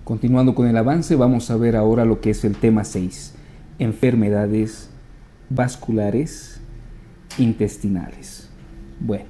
Continuando con el avance, vamos a ver ahora lo que es el tema 6, enfermedades vasculares intestinales. Bueno,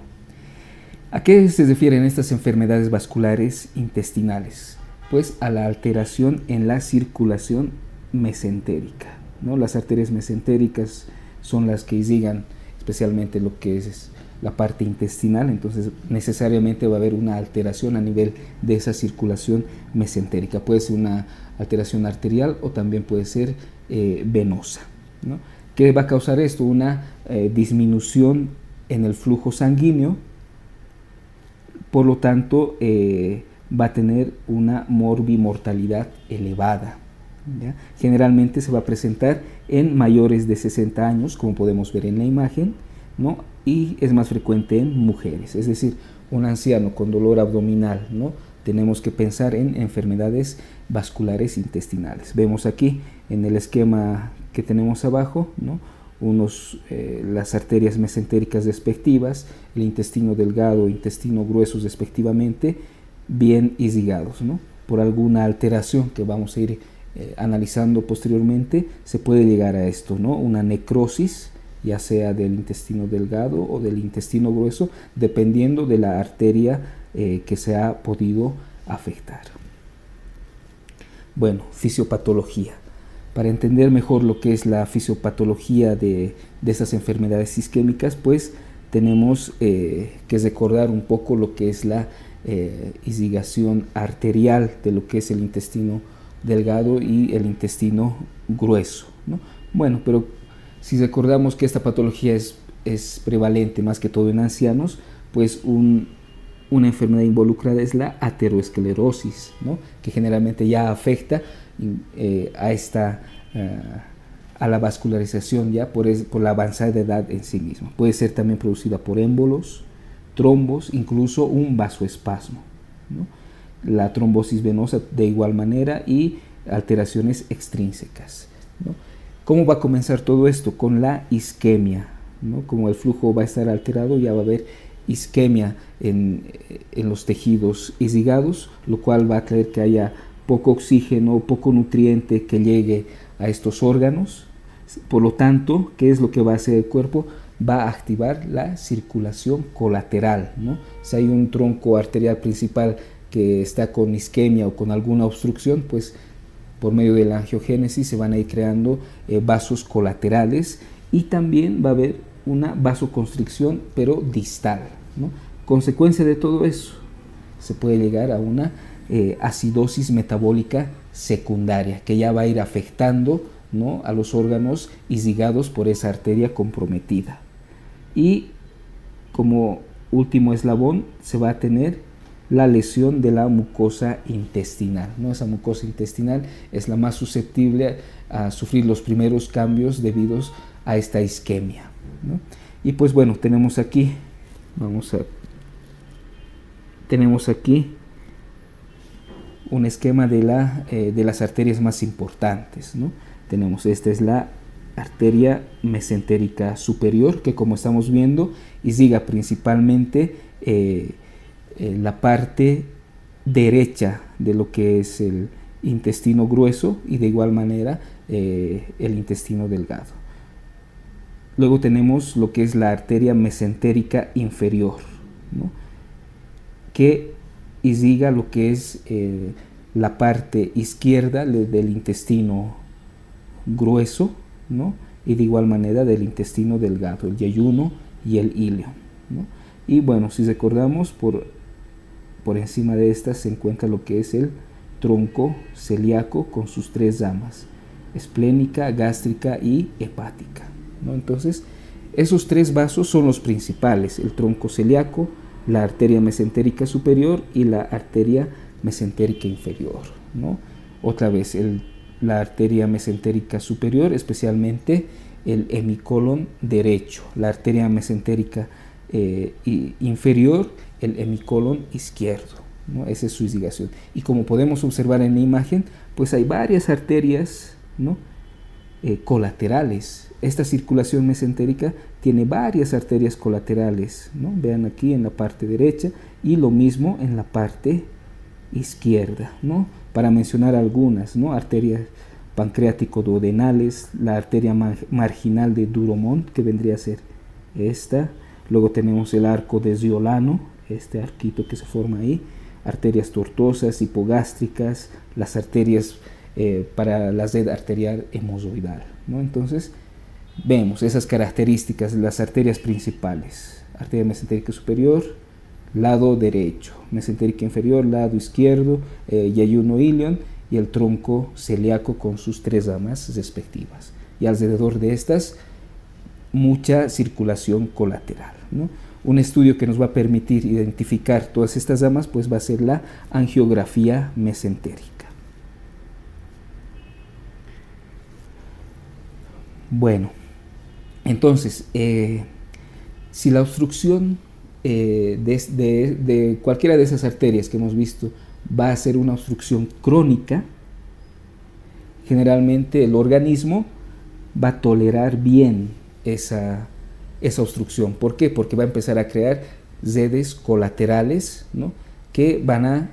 ¿a qué se refieren estas enfermedades vasculares intestinales? Pues a la alteración en la circulación mesentérica, ¿no? Las arterias mesentéricas son las que irrigan especialmente lo que es la parte intestinal, entonces necesariamente va a haber una alteración a nivel de esa circulación mesentérica. Puede ser una alteración arterial o también puede ser venosa, ¿no? ¿Qué va a causar esto? Una disminución en el flujo sanguíneo, por lo tanto va a tener una morbimortalidad elevada, ¿ya? Generalmente se va a presentar en mayores de 60 años, como podemos ver en la imagen, ¿no? Y es más frecuente en mujeres, es decir, un anciano con dolor abdominal, ¿no? Tenemos que pensar en enfermedades vasculares intestinales. Vemos aquí en el esquema que tenemos abajo, ¿no? Las arterias mesentéricas respectivas, el intestino delgado, intestino grueso respectivamente, bien irrigados, ¿no? Por alguna alteración que vamos a ir analizando posteriormente, se puede llegar a esto, ¿no? Una necrosis, ya sea del intestino delgado o del intestino grueso, dependiendo de la arteria que se ha podido afectar. Bueno, fisiopatología. Para entender mejor lo que es la fisiopatología de estas enfermedades isquémicas, pues tenemos que recordar un poco lo que es la irrigación arterial de lo que es el intestino delgado y el intestino grueso, ¿no? Bueno, pero si recordamos que esta patología es prevalente más que todo en ancianos, pues una enfermedad involucrada es la ateroesclerosis, ¿no? Que generalmente ya afecta a la vascularización ya por la avanzada edad en sí misma. Puede ser también producida por émbolos, trombos, incluso un vasoespasmo, ¿no? La trombosis venosa de igual manera y alteraciones extrínsecas, ¿no? ¿Cómo va a comenzar todo esto? Con la isquemia, ¿no? Como el flujo va a estar alterado, ya va a haber isquemia en los tejidos irrigados, lo cual va a traer que haya poco oxígeno, poco nutriente que llegue a estos órganos. Por lo tanto, ¿qué es lo que va a hacer el cuerpo? Va a activar la circulación colateral, ¿no? Si hay un tronco arterial principal que está con isquemia o con alguna obstrucción, pues por medio de la angiogénesis se van a ir creando vasos colaterales y también va a haber una vasoconstricción pero distal, ¿no? Consecuencia de todo eso, se puede llegar a una acidosis metabólica secundaria que ya va a ir afectando, ¿no?, a los órganos irrigados por esa arteria comprometida. Y como último eslabón se va a tener la lesión de la mucosa intestinal, ¿no? Esa mucosa intestinal es la más susceptible a sufrir los primeros cambios debidos a esta isquemia, ¿no? Y pues bueno, tenemos aquí un esquema de las arterias más importantes, ¿no? Esta es la arteria mesentérica superior, que como estamos viendo irriga principalmente la parte derecha de lo que es el intestino grueso y de igual manera el intestino delgado. Luego tenemos lo que es la arteria mesentérica inferior, ¿no?, que irriga lo que es la parte izquierda del intestino grueso, ¿no?, y de igual manera del intestino delgado, el yeyuno y el ileo, ¿no? Y bueno, si recordamos, por encima de estas se encuentra lo que es el tronco celíaco con sus tres ramas, esplénica, gástrica y hepática, ¿no? Entonces, esos tres vasos son los principales: el tronco celíaco, la arteria mesentérica superior y la arteria mesentérica inferior, ¿no? Otra vez, la arteria mesentérica superior, especialmente el hemicolon derecho, la arteria mesentérica inferior, el hemicolon izquierdo, ¿no? Esa es su irrigación. Y como podemos observar en la imagen, pues hay varias arterias, ¿no?, colaterales. Esta circulación mesentérica tiene varias arterias colaterales, ¿no? Vean aquí en la parte derecha y lo mismo en la parte izquierda, ¿no? Para mencionar algunas, ¿no? Arterias pancreático-duodenales, la arteria marginal de Duromont, que vendría a ser esta. Luego tenemos el arco desviolano, este arquito que se forma ahí, arterias tortuosas, hipogástricas, las arterias para la sed arterial hemozoidal, ¿no? Entonces, vemos esas características de las arterias principales: arteria mesentérica superior, lado derecho; mesentérica inferior, lado izquierdo, yayuno ilion, y el tronco celíaco con sus 3 ramas respectivas. Y alrededor de estas, mucha circulación colateral, ¿no? Un estudio que nos va a permitir identificar todas estas ramas, pues va a ser la angiografía mesentérica. Bueno, entonces, si la obstrucción de cualquiera de esas arterias que hemos visto va a ser una obstrucción crónica, generalmente el organismo va a tolerar bien esa obstrucción. ¿Por qué? Porque va a empezar a crear redes colaterales, ¿no?, que van a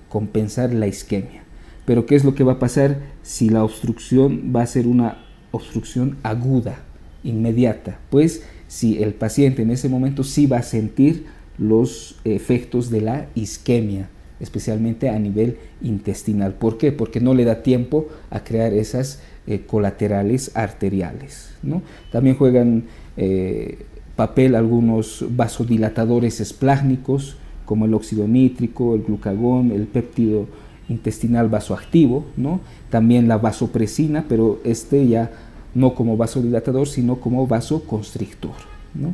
compensar la isquemia. Pero ¿qué es lo que va a pasar si la obstrucción va a ser una obstrucción aguda, inmediata? Pues si el paciente en ese momento sí va a sentir los efectos de la isquemia, especialmente a nivel intestinal. ¿Por qué? Porque no le da tiempo a crear esas colaterales arteriales, ¿no? También juegan papel algunos vasodilatadores esplágnicos, como el óxido nítrico, el glucagón, el péptido intestinal vasoactivo, ¿no? También la vasopresina, pero ya no como vasodilatador, sino como vasoconstrictor, ¿no?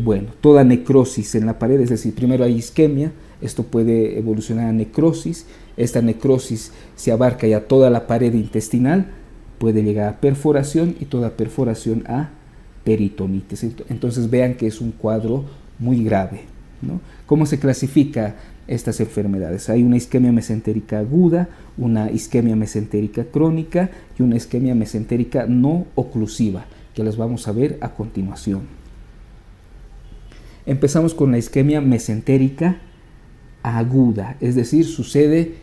Bueno, toda necrosis en la pared, es decir, primero hay isquemia, esto puede evolucionar a necrosis. Esta necrosis se abarca ya toda la pared intestinal, puede llegar a perforación, y toda perforación a peritonitis. Entonces vean que es un cuadro muy grave, ¿no? ¿Cómo se clasifica estas enfermedades? Hay una isquemia mesentérica aguda, una isquemia mesentérica crónica y una isquemia mesentérica no oclusiva, que las vamos a ver a continuación. Empezamos con la isquemia mesentérica aguda, es decir, sucede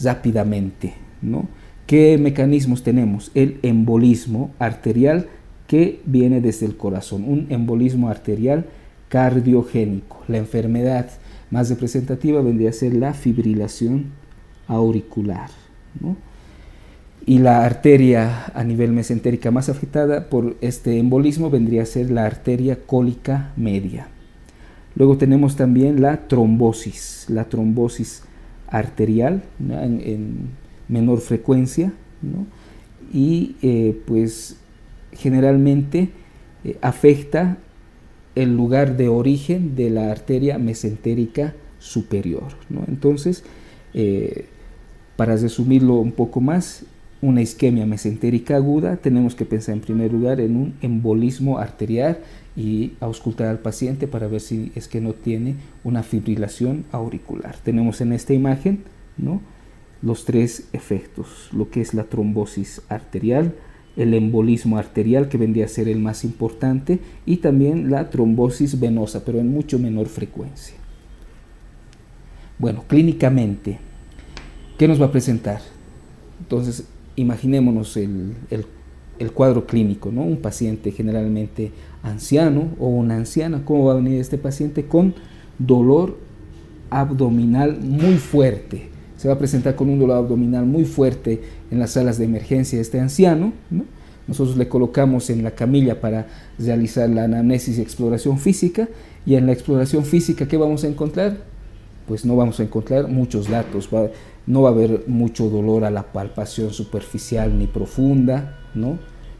rápidamente, ¿no? ¿Qué mecanismos tenemos? El embolismo arterial que viene desde el corazón, un embolismo arterial cardiogénico. La enfermedad más representativa vendría a ser la fibrilación auricular, ¿no? Y la arteria a nivel mesentérica más afectada por este embolismo vendría a ser la arteria cólica media. Luego tenemos también la trombosis arterial, ¿no?, en menor frecuencia, ¿no? Y pues generalmente afecta el lugar de origen de la arteria mesentérica superior, ¿no? Entonces, para resumirlo un poco más, una isquemia mesentérica aguda, tenemos que pensar en primer lugar en un embolismo arterial y auscultar al paciente para ver si es que no tiene una fibrilación auricular. Tenemos en esta imagen, ¿no?, los 3 efectos: lo que es la trombosis arterial, el embolismo arterial, que vendría a ser el más importante, y también la trombosis venosa, pero en mucho menor frecuencia. Bueno, clínicamente, ¿qué nos va a presentar? Entonces, imaginémonos el cuadro clínico, ¿no? Un paciente generalmente anciano o una anciana. ¿Cómo va a venir este paciente? Con dolor abdominal muy fuerte. Se va a presentar con un dolor abdominal muy fuerte en las salas de emergencia de este anciano, ¿no? Nosotros le colocamos en la camilla para realizar la anamnesis y exploración física, y en la exploración física, ¿qué vamos a encontrar? Pues no vamos a encontrar muchos datos, no va a haber mucho dolor a la palpación superficial ni profunda, ¿no?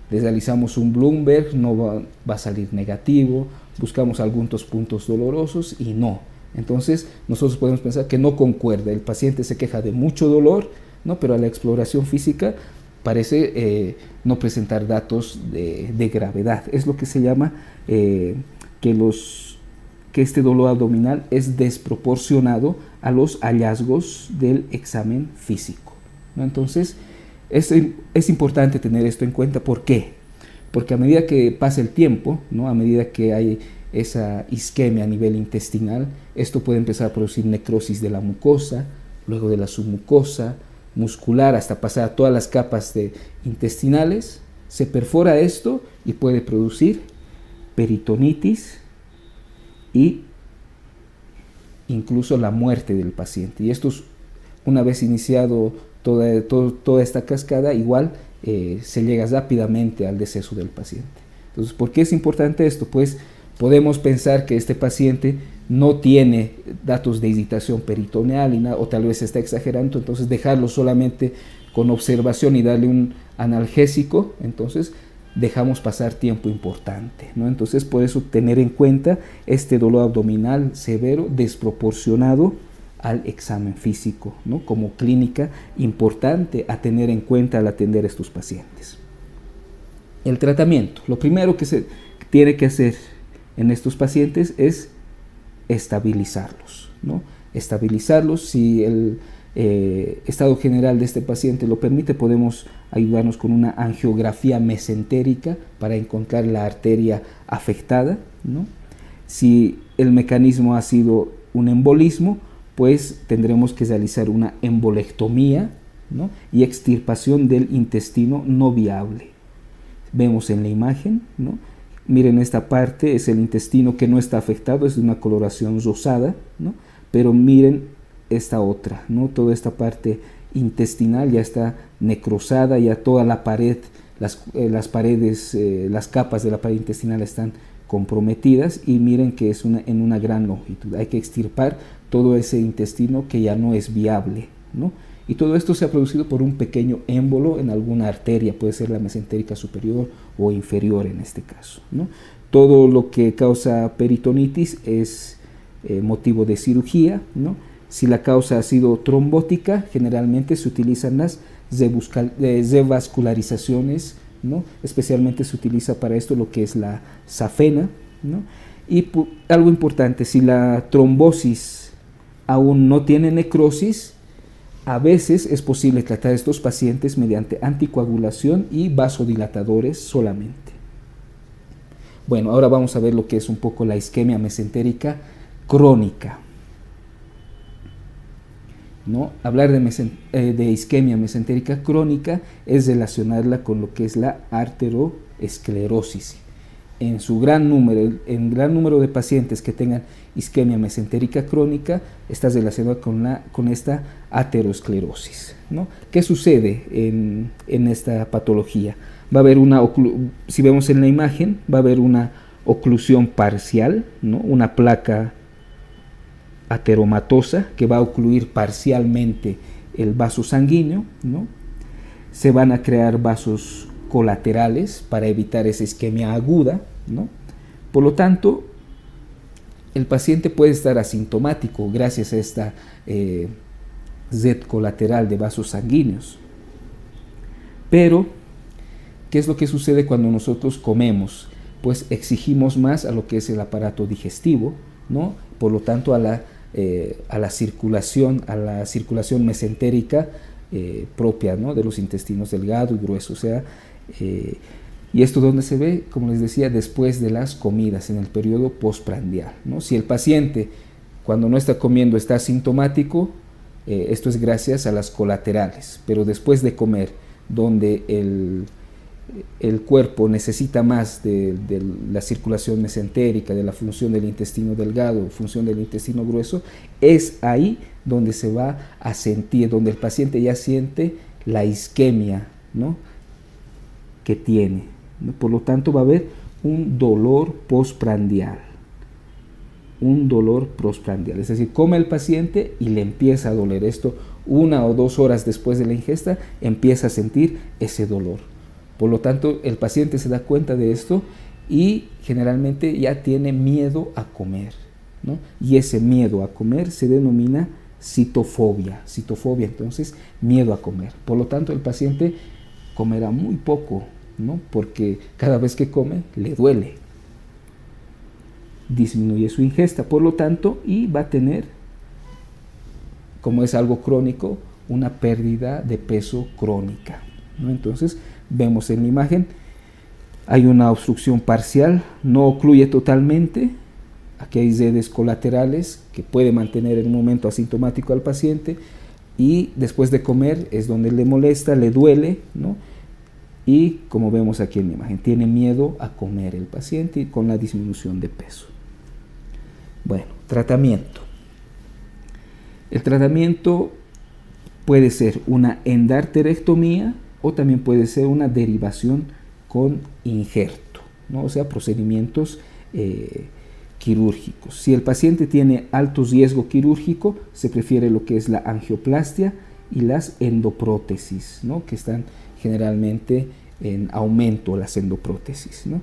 Le realizamos un Bloomberg, no va a salir negativo, buscamos algunos puntos dolorosos y no. Entonces nosotros podemos pensar que no concuerda, el paciente se queja de mucho dolor, ¿no?, pero a la exploración física parece no presentar datos de gravedad. Es lo que se llama que este dolor abdominal es desproporcionado a los hallazgos del examen físico, ¿no? Entonces es importante tener esto en cuenta. ¿Por qué? Porque a medida que pasa el tiempo, ¿no?, a medida que hay esa isquemia a nivel intestinal, esto puede empezar a producir necrosis de la mucosa, luego de la submucosa, muscular, hasta pasar a todas las capas intestinales. Se perfora esto y puede producir peritonitis y incluso la muerte del paciente. Y esto, una vez iniciado toda esta cascada, igual se llega rápidamente al deceso del paciente. Entonces, ¿por qué es importante esto? Pues podemos pensar que este paciente no tiene datos de irritación peritoneal o tal vez está exagerando, entonces dejarlo solamente con observación y darle un analgésico, entonces dejamos pasar tiempo importante, ¿no? Entonces, por eso tener en cuenta este dolor abdominal severo desproporcionado al examen físico, ¿no? Como clínica importante a tener en cuenta al atender a estos pacientes. El tratamiento, lo primero que se tiene que hacer en estos pacientes es estabilizarlos, ¿no? Estabilizarlos. Si el estado general de este paciente lo permite, podemos ayudarnos con una angiografía mesentérica para encontrar la arteria afectada, ¿no? Si el mecanismo ha sido un embolismo, pues tendremos que realizar una embolectomía, ¿no? Y extirpación del intestino no viable. Vemos en la imagen, ¿no? Miren, esta parte es el intestino que no está afectado, es de una coloración rosada, ¿no? Pero miren esta otra, ¿no? Toda esta parte intestinal ya está necrosada, ya toda la pared, las paredes, las capas de la pared intestinal están comprometidas, y miren que es en una gran longitud. Hay que extirpar todo ese intestino que ya no es viable, ¿no? Y todo esto se ha producido por un pequeño émbolo en alguna arteria, puede ser la mesentérica superior o inferior en este caso, ¿no? Todo lo que causa peritonitis es motivo de cirugía, ¿no? Si la causa ha sido trombótica, generalmente se utilizan las revascularizaciones, ¿no? Especialmente se utiliza para esto lo que es la safena, ¿no? Y algo importante, si la trombosis aún no tiene necrosis, a veces es posible tratar a estos pacientes mediante anticoagulación y vasodilatadores solamente. Bueno, ahora vamos a ver lo que es un poco la isquemia mesentérica crónica, ¿no? Hablar de isquemia mesentérica crónica es relacionarla con lo que es la arteriosclerosis. En gran número de pacientes que tengan isquemia mesentérica crónica está relacionada con esta aterosclerosis, ¿no? ¿Qué sucede en esta patología? Va a haber si vemos en la imagen, va a haber una oclusión parcial, ¿no? Una placa ateromatosa que va a ocluir parcialmente el vaso sanguíneo, ¿no? Se van a crear vasos colaterales para evitar esa isquemia aguda, ¿no? Por lo tanto, el paciente puede estar asintomático gracias a esta red colateral de vasos sanguíneos. Pero, ¿qué es lo que sucede cuando nosotros comemos? Pues exigimos más a lo que es el aparato digestivo, ¿no? Por lo tanto, a la circulación mesentérica propia, ¿no? De los intestinos delgado y grueso. O sea, y esto donde se ve, como les decía, después de las comidas, en el periodo postprandial, ¿no? Si el paciente cuando no está comiendo está asintomático, esto es gracias a las colaterales, pero después de comer, donde el cuerpo necesita más de la circulación mesentérica, de la función del intestino delgado, función del intestino grueso, es ahí donde se va a sentir, donde el paciente ya siente la isquemia, ¿no? Que tiene, ¿no? Por lo tanto, va a haber un dolor postprandial. Un dolor postprandial, es decir, come el paciente y le empieza a doler. Esto 1 o 2 horas después de la ingesta empieza a sentir ese dolor. Por lo tanto, el paciente se da cuenta de esto y generalmente ya tiene miedo a comer, ¿no? Y ese miedo a comer se denomina citofobia. Citofobia, entonces, miedo a comer. Por lo tanto, el paciente comerá muy poco, ¿no? Porque cada vez que come le duele. Disminuye su ingesta, por lo tanto, y va a tener, como es algo crónico, una pérdida de peso crónica, ¿no? Entonces, vemos en la imagen, hay una obstrucción parcial, no ocluye totalmente, aquí hay redes colaterales que puede mantener en un momento asintomático al paciente, y después de comer es donde le molesta, le duele, ¿no? Y como vemos aquí en la imagen, tiene miedo a comer el paciente con la disminución de peso. Bueno, tratamiento. El tratamiento puede ser una endarterectomía o también puede ser una derivación con injerto, ¿no? O sea, procedimientos quirúrgicos. Si el paciente tiene alto riesgo quirúrgico, se prefiere lo que es la angioplastia y las endoprótesis, ¿no? Que están generalmente en aumento las endoprótesis, ¿no?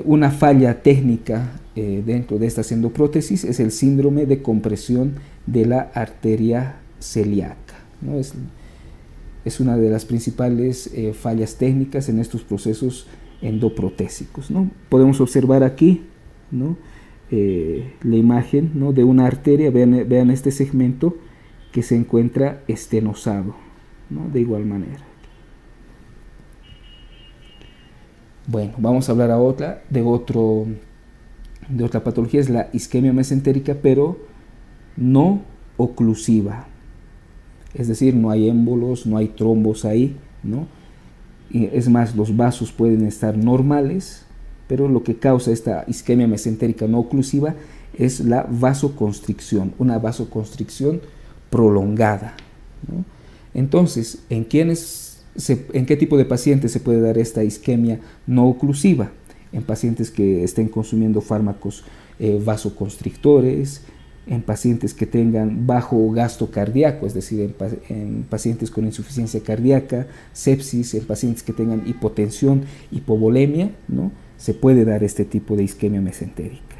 Una falla técnica dentro de estas endoprótesis es el síndrome de compresión de la arteria celíaca, ¿no? Es una de las principales fallas técnicas en estos procesos endoprotésicos, ¿no? Podemos observar aquí, ¿no? La imagen, ¿no? De una arteria. Vean este segmento que se encuentra estenosado, ¿no? De igual manera. Bueno, vamos a hablar ahora de otra patología, es la isquemia mesentérica, pero no oclusiva. Es decir, no hay émbolos, no hay trombos ahí, ¿no? Y es más, los vasos pueden estar normales, pero lo que causa esta isquemia mesentérica no oclusiva es la vasoconstricción, una vasoconstricción prolongada, ¿no? Entonces, ¿en qué tipo de pacientes se puede dar esta isquemia no oclusiva? En pacientes que estén consumiendo fármacos vasoconstrictores, en pacientes que tengan bajo gasto cardíaco, es decir, en pacientes con insuficiencia cardíaca, sepsis, en pacientes que tengan hipotensión, hipovolemia, ¿no? Se puede dar este tipo de isquemia mesentérica.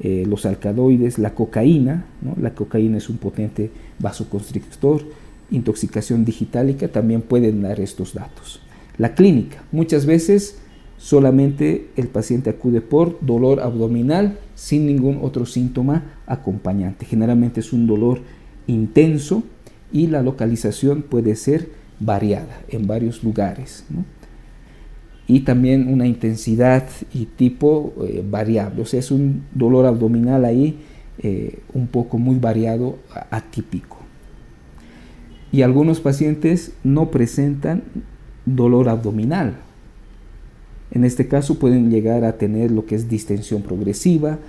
Los alcaloides, la cocaína, ¿no? La cocaína es un potente vasoconstrictor, intoxicación digitálica también pueden dar estos datos. La clínica, muchas veces solamente el paciente acude por dolor abdominal sin ningún otro síntoma acompañante. Generalmente es un dolor intenso y la localización puede ser variada en varios lugares, ¿no? Y también una intensidad y tipo variable, o sea, es un dolor abdominal ahí un poco muy variado, atípico. Y algunos pacientes no presentan dolor abdominal. En este caso pueden llegar a tener lo que es distensión progresiva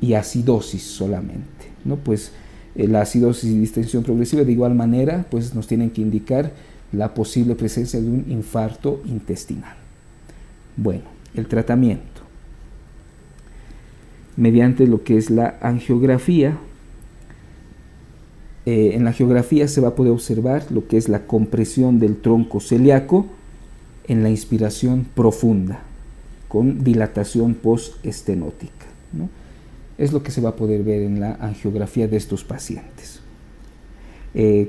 y acidosis solamente, ¿no? Pues la acidosis y distensión progresiva de igual manera pues nos tienen que indicar la posible presencia de un infarto intestinal. Bueno, el tratamiento. Mediante lo que es la angiografía, en la angiografía se va a poder observar lo que es la compresión del tronco celíaco en la inspiración profunda, con dilatación postestenótica, ¿no? Es lo que se va a poder ver en la angiografía de estos pacientes.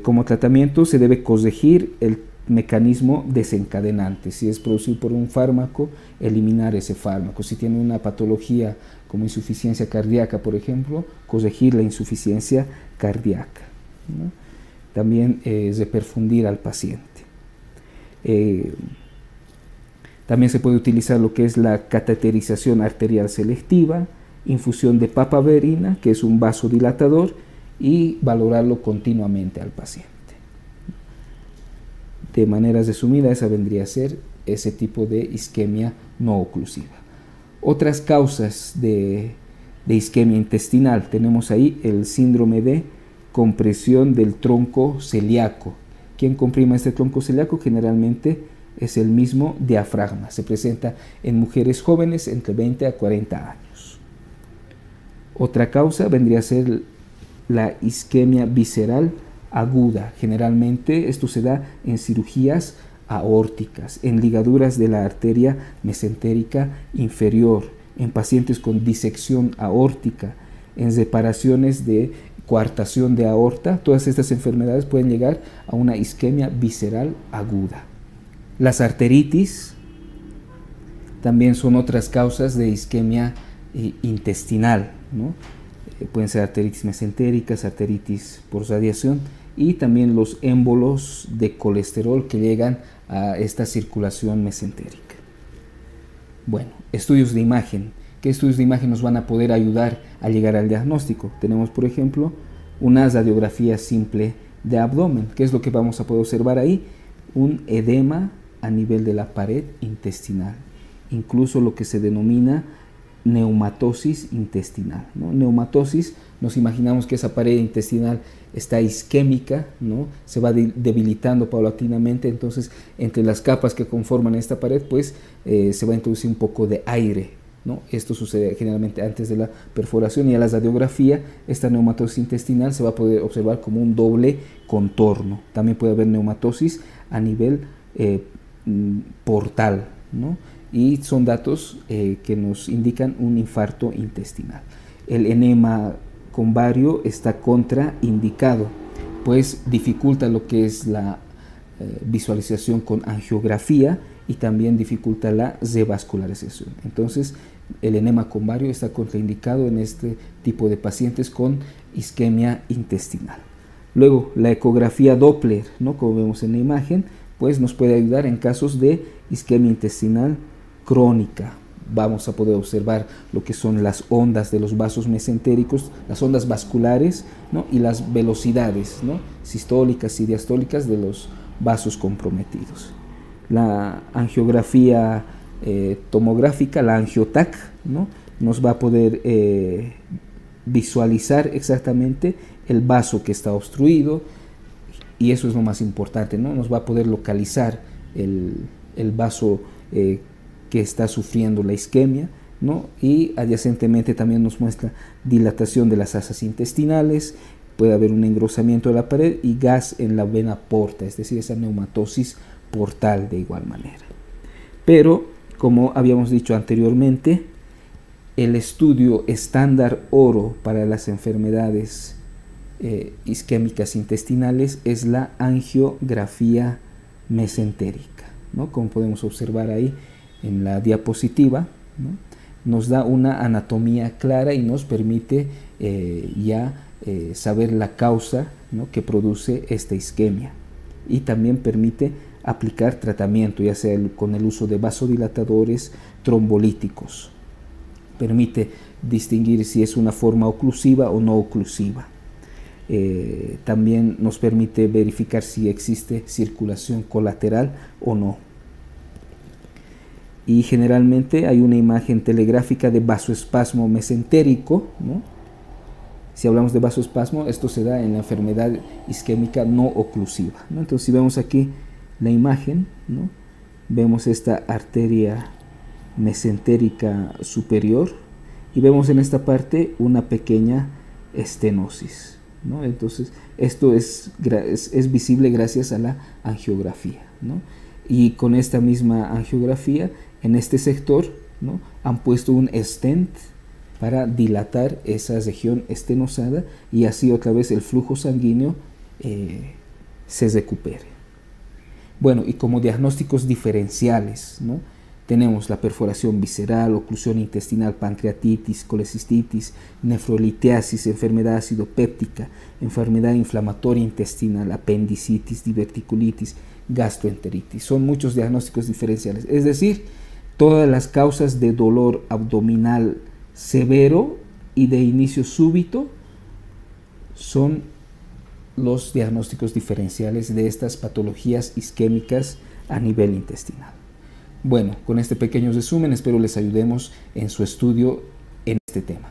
Como tratamiento se debe corregir el mecanismo desencadenante. Si es producido por un fármaco, eliminar ese fármaco. Si tiene una patología como insuficiencia cardíaca, por ejemplo, corregir la insuficiencia cardíaca, ¿no? También reperfundir al paciente. También se puede utilizar lo que es la cateterización arterial selectiva, infusión de papaverina, que es un vasodilatador, y valorarlo continuamente al paciente. De manera resumida, esa vendría a ser ese tipo de isquemia no oclusiva. Otras causas de isquemia intestinal, tenemos ahí el síndrome de compresión del tronco celíaco. ¿Quién comprime este tronco celíaco? Generalmente es el mismo diafragma. Se presenta en mujeres jóvenes entre 20 a 40 años. Otra causa vendría a ser la isquemia visceral aguda. Generalmente esto se da en cirugías aórticas, en ligaduras de la arteria mesentérica inferior, en pacientes con disección aórtica, en reparaciones de coartación de aorta. Todas estas enfermedades pueden llegar a una isquemia visceral aguda. Las arteritis también son otras causas de isquemia intestinal, ¿no? Pueden ser arteritis mesentéricas, arteritis por radiación, y también los émbolos de colesterol que llegan a esta circulación mesentérica. Bueno, estudios de imagen. ¿Qué estudios de imagen nos van a poder ayudar a llegar al diagnóstico? Tenemos, por ejemplo, una radiografía simple de abdomen. ¿Qué es lo que vamos a poder observar ahí? Un edema a nivel de la pared intestinal, incluso lo que se denomina neumatosis intestinal, ¿no? Neumatosis, nos imaginamos que esa pared intestinal está isquémica, ¿no? Se va debilitando paulatinamente, entonces entre las capas que conforman esta pared pues se va a introducir un poco de aire, ¿no? Esto sucede generalmente antes de la perforación, y a la radiografía esta neumatosis intestinal se va a poder observar como un doble contorno. También puede haber neumatosis a nivel portal, ¿no? Y son datos que nos indican un infarto intestinal. El enema con bario está contraindicado, pues dificulta lo que es la visualización con angiografía y también dificulta la revascularización. Entonces, el enema con bario está contraindicado en este tipo de pacientes con isquemia intestinal. Luego, la ecografía Doppler, ¿no? Como vemos en la imagen, pues nos puede ayudar en casos de isquemia intestinal crónica. Vamos a poder observar lo que son las ondas de los vasos mesentéricos, las ondas vasculares, ¿no? Y las velocidades, ¿no? Sistólicas y diastólicas de los vasos comprometidos. La angiografía tomográfica, la angiotac, ¿no? Nos va a poder visualizar exactamente el vaso que está obstruido, y eso es lo más importante, ¿no? Nos va a poder localizar el vaso que está sufriendo la isquemia, ¿no? Y adyacentemente también nos muestra dilatación de las asas intestinales, puede haber un engrosamiento de la pared y gas en la vena porta, es decir, esa neumatosis portal de igual manera. Pero, como habíamos dicho anteriormente, el estudio estándar oro para las enfermedades isquémicas intestinales es la angiografía mesentérica, ¿no? Como podemos observar ahí en la diapositiva, ¿no? Nos da una anatomía clara y nos permite saber la causa, ¿no? Que produce esta isquemia, y también permite aplicar tratamiento, ya sea con el uso de vasodilatadores trombolíticos. Permite distinguir si es una forma oclusiva o no oclusiva. También nos permite verificar si existe circulación colateral o no. Y generalmente hay una imagen telegráfica de vasoespasmo mesentérico, ¿no? Si hablamos de vasoespasmo, esto se da en la enfermedad isquémica no oclusiva, ¿no? Entonces, si vemos aquí la imagen, ¿no? Vemos esta arteria mesentérica superior y vemos en esta parte una pequeña estenosis, ¿no? Entonces, esto es visible gracias a la angiografía, ¿no? Y con esta misma angiografía, en este sector, ¿no? Han puesto un stent para dilatar esa región estenosada y así otra vez el flujo sanguíneo se recupere. Bueno, y como diagnósticos diferenciales, ¿no? Tenemos la perforación visceral, oclusión intestinal, pancreatitis, colecistitis, nefrolitiasis, enfermedad acidopéptica, enfermedad inflamatoria intestinal, apendicitis, diverticulitis, gastroenteritis. Son muchos diagnósticos diferenciales, es decir, todas las causas de dolor abdominal severo y de inicio súbito son los diagnósticos diferenciales de estas patologías isquémicas a nivel intestinal. Bueno, con este pequeño resumen espero les ayudemos en su estudio en este tema.